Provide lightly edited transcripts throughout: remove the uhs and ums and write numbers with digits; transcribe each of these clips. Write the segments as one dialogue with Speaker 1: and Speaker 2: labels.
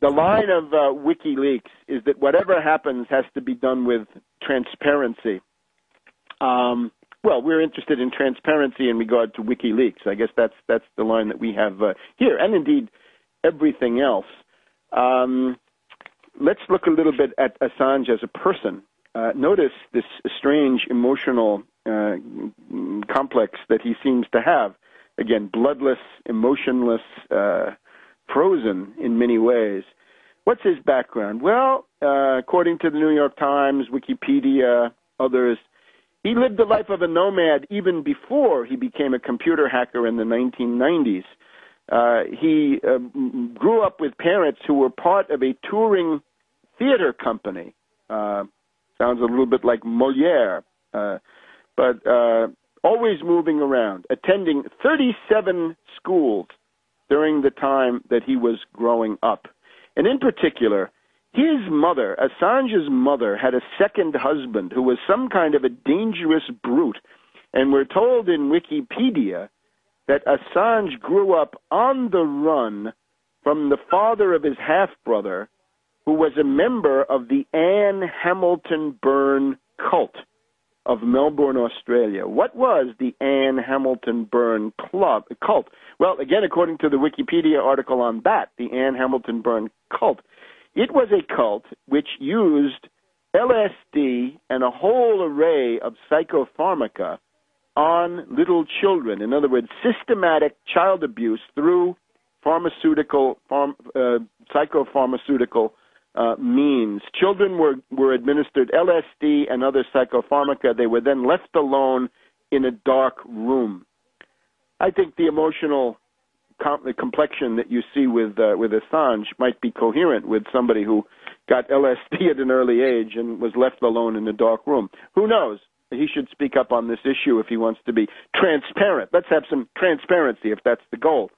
Speaker 1: The line of WikiLeaks is that whatever happens has to be done with transparency. Well, we're interested in transparency in regard to WikiLeaks. I guess that's the line that we have here, and indeed everything else. Let's look a little bit at Assange as a person. Notice this strange emotional complex that he seems to have. Again, bloodless, emotionless, frozen in many ways. What's his background? Well, according to the New York Times, Wikipedia, others, he lived the life of a nomad even before he became a computer hacker in the 1990s. He grew up with parents who were part of a touring theater company. Sounds a little bit like Molière, but always moving around, attending 37 schools during the time that he was growing up. And in particular, his mother, Assange's mother, had a second husband who was some kind of a dangerous brute. And we're told in Wikipedia that Assange grew up on the run from the father of his half-brother, who was a member of the Anne Hamilton Byrne cult of Melbourne, Australia. What was the Anne Hamilton Byrne cult? Well, again, according to the Wikipedia article on that, the Anne Hamilton Byrne cult, it was a cult which used LSD and a whole array of psychopharmaca on little children. In other words, systematic child abuse through psychopharmaceutical means. Children were administered LSD and other psychopharmaca. They were then left alone in a dark room. I think the emotional complexion that you see with Assange might be coherent with somebody who got LSD at an early age and was left alone in a dark room. Who knows? He should speak up on this issue if he wants to be transparent. Let's have some transparency if that's the goal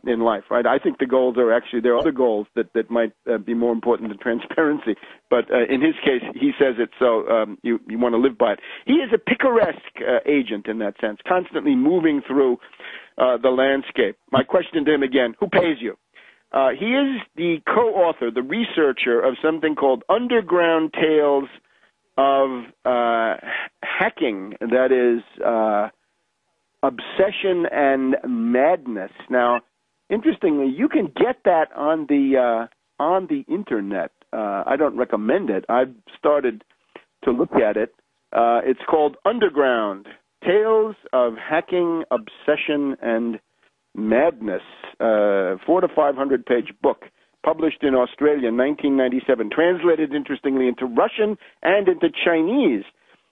Speaker 1: in life, right? I think the goals are actually, there are other goals that might be more important than transparency. But in his case, he says it, so you want to live by it. He is a picaresque agent in that sense, constantly moving through the landscape. My question to him again, who pays you? He is the co-author, the researcher of something called Underground Tales of Hacking, that is Obsession and Madness. Now, interestingly, you can get that on the internet. I don't recommend it. I've started to look at it. It's called Underground Tales of Hacking, Obsession, and Madness. 400 to 500 page book, published in Australia in 1997, translated interestingly into Russian and into Chinese.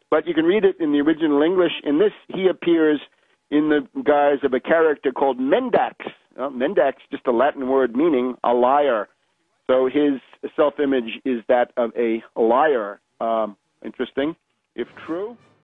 Speaker 1: But you can read it in the original English. In this, he appears in the guise of a character called Mendax. Mendax, just a Latin word meaning a liar. So his self-image is that of a liar. Interesting, if true.